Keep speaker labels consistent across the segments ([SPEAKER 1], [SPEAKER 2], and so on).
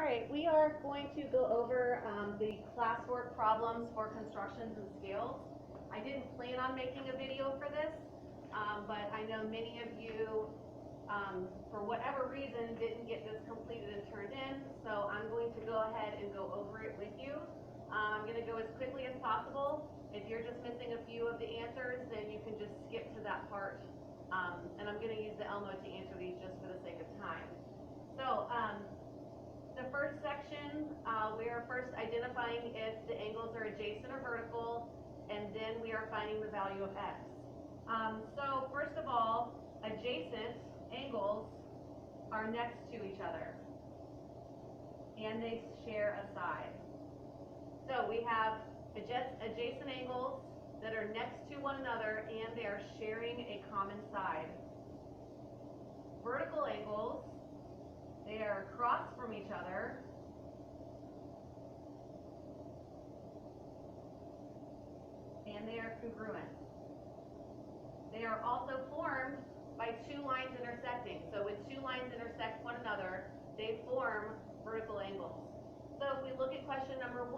[SPEAKER 1] right, we are going to go over the classwork problems for constructions and scales. I didn't plan on making a video for this, but I know many of you, for whatever reason, didn't get this completed and turned in, so I'm going to go ahead and go over it with you. I'm going to go as quickly as possible. If you're just missing a few of the answers, then you can just skip to that part, and I'm going to use the Elmo to answer these just for the sake of time. So, the first section, we are first identifying if the angles are adjacent or vertical, and then we are finding the value of x. So first of all, adjacent angles are next to each other, and they share a side. So we have adjacent angles that are next to one another, and they are sharing a common side. Vertical angles, they are across from each other, and they are congruent. They are also formed by two lines intersecting. So when two lines intersect one another, they form vertical angles. So if we look at question number 1,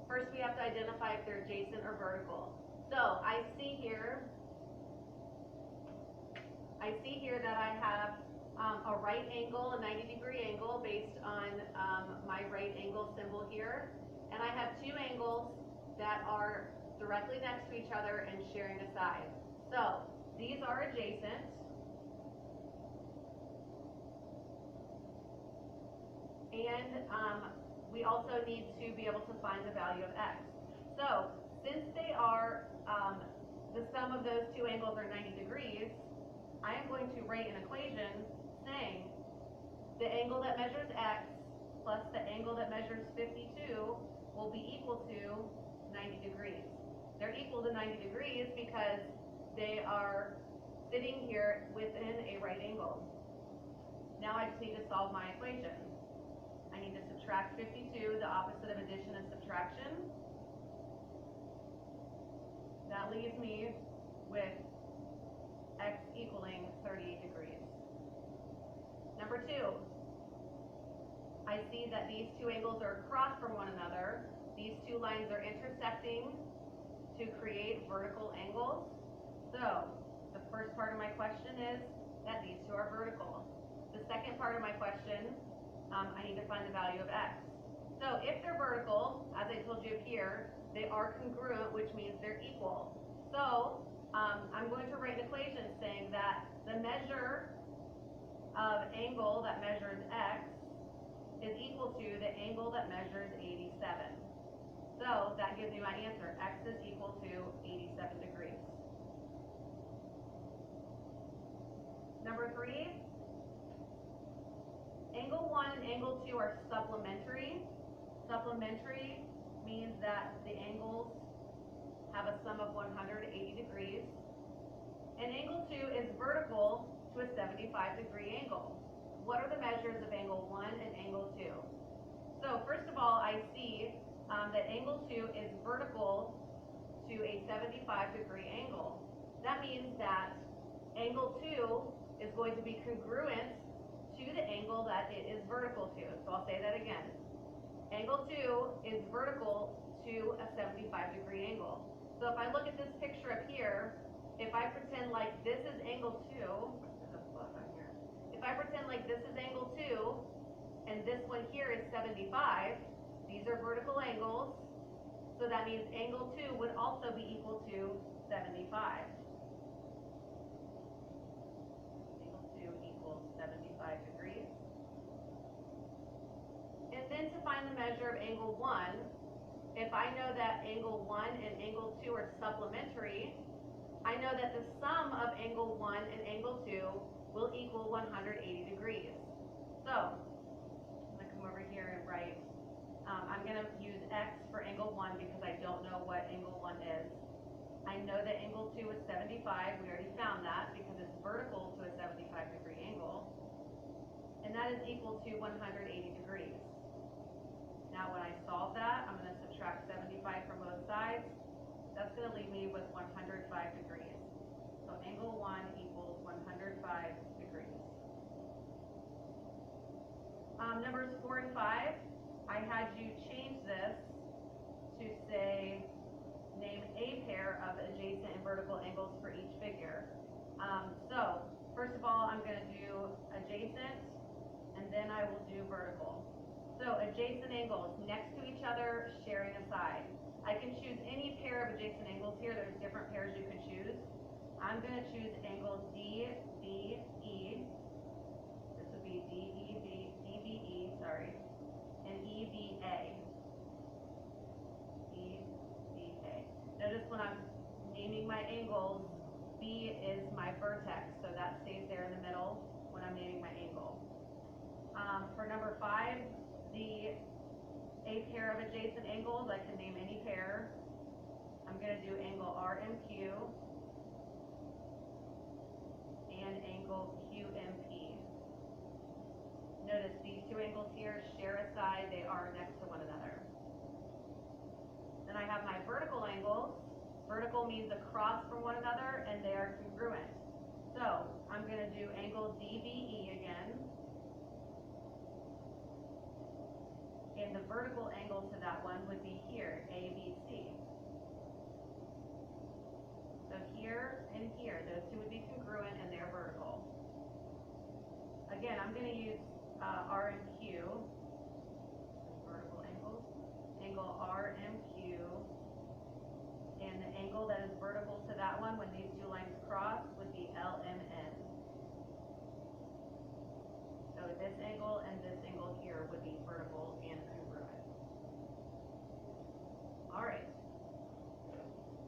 [SPEAKER 1] first we have to identify if they're adjacent or vertical. So I see here that I have a right angle, a 90-degree angle based on my right angle symbol here. And I have two angles that are directly next to each other and sharing a side. So these are adjacent. And we also need to be able to find the value of x. So since they are, the sum of those two angles are 90 degrees, I am going to write an equation saying the angle that measures x plus the angle that measures 52 will be equal to 90 degrees. They're equal to 90 degrees because they are sitting here within a right angle. Now I just need to solve my equation. I need to subtract 52, the opposite of addition is subtraction. That leaves me with x equaling 38 degrees. Number 2, I see that these two angles are across from one another. These two lines are intersecting to create vertical angles. So the first part of my question is that these two are vertical. The second part of my question, I need to find the value of x. So if they're vertical, as I told you up here, they are congruent, which means they're equal. So I'm going to write an equation saying that the measure of angle that measures x is equal to the angle that measures 87. So that gives me my answer. X is equal to 87 degrees. Number 3, angle 1 and angle 2 are supplementary. Supplementary means that the angles have a sum of 180 degrees. And angle 2 is vertical to a 75-degree angle. What are the measures of angle 1 and angle 2? So first of all, I see that angle 2 is vertical to a 75-degree angle. That means that angle 2 is going to be congruent to the angle that it is vertical to. So I'll say that again. Angle 2 is vertical to a 75-degree angle. So if I look at this picture up here, if I pretend like this is angle 2, there's a bug on here. If I pretend like this is angle 2, and this one here is 75, these are vertical angles, so that means angle 2 would also be equal to 75. Angle 2 equals 75 degrees. And then to find the measure of angle 1, if I know that angle 1 and angle 2 are supplementary, I know that the sum of angle 1 and angle 2 will equal 180 degrees. So I'm going to come over here and write, I'm going to use x for angle 1 because I don't know what angle 1 is. I know that angle 2 is 75. We already found that because it's vertical to a 75-degree angle. And that is equal to 180 degrees. Now when I solve that, I'm going to subtract 75 from both sides. That's going to leave me with 105 degrees. So angle 1 equals 105 degrees. Numbers 4 and 5, I had you change this to say, name a pair of adjacent and vertical angles for each figure. So, first of all, I'm going to do adjacent, and then I will do vertical. So, adjacent angles next to each other, sharing a side. I can choose any pair of adjacent angles here. There's different pairs you can choose. I'm going to choose angle DBE. This would be DBE, sorry, and EVA. Notice when I'm naming my angles, B is my vertex, so that stays there in the middle when I'm naming my angle. For number 5, a pair of adjacent angles, I can name any pair. I'm going to do angle RMQ and angle QMP. Notice these two angles here share a side, they are next to one another. Then I have my vertical angles. Vertical means across from one another, and they are congruent. So I'm going to do angle DBE again. And the vertical angle to that one would be here, ABC. So here and here, those two would be congruent, and they're vertical. Again, I'm going to use R and Q, vertical angles, angle RMQ, and the angle that is vertical to that one when these two lines cross would be LMN. So this angle and this angle here would be vertical and congruent. All right.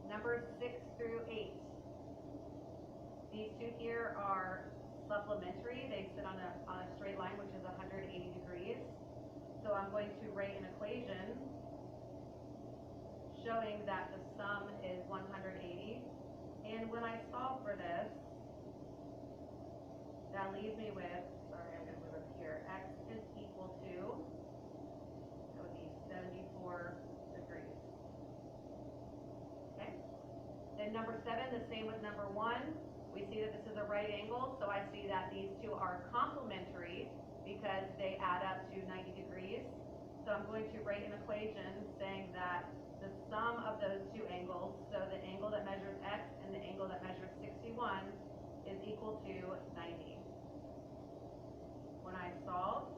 [SPEAKER 1] Numbers 6 through 8. These two here are supplementary. They sit on a straight line, which is 180 degrees. So I'm going to write an equation showing that the sum is 180. And when I solve for this, that leaves me with, sorry, I'm going to move up here, x is equal to, that would be 74 degrees. Okay? Then number 7, the same with number 1. We see that this is a right angle, so I see that these two are complementary because they add up to 90 degrees. So I'm going to write an equation saying that the sum of those two angles, so the angle that measures x and the angle that measures 61, is equal to 90. When I solve,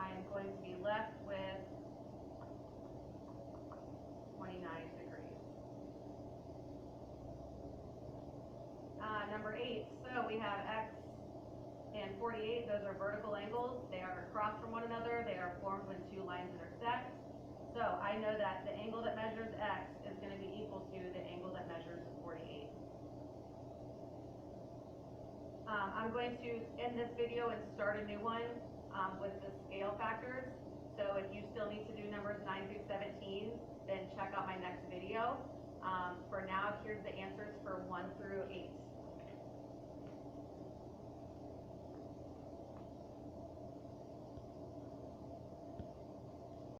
[SPEAKER 1] I am going to be left with 29 degrees. Number 8, so we have x and 48, those are vertical angles. They are across from one another. They are formed when two lines intersect. So I know that the angle that measures x is going to be equal to the angle that measures 48. I'm going to end this video and start a new one with the scale factors. So if you still need to do numbers 9 through 17, then check out my next video. For now, here's the answers for 1 through 8.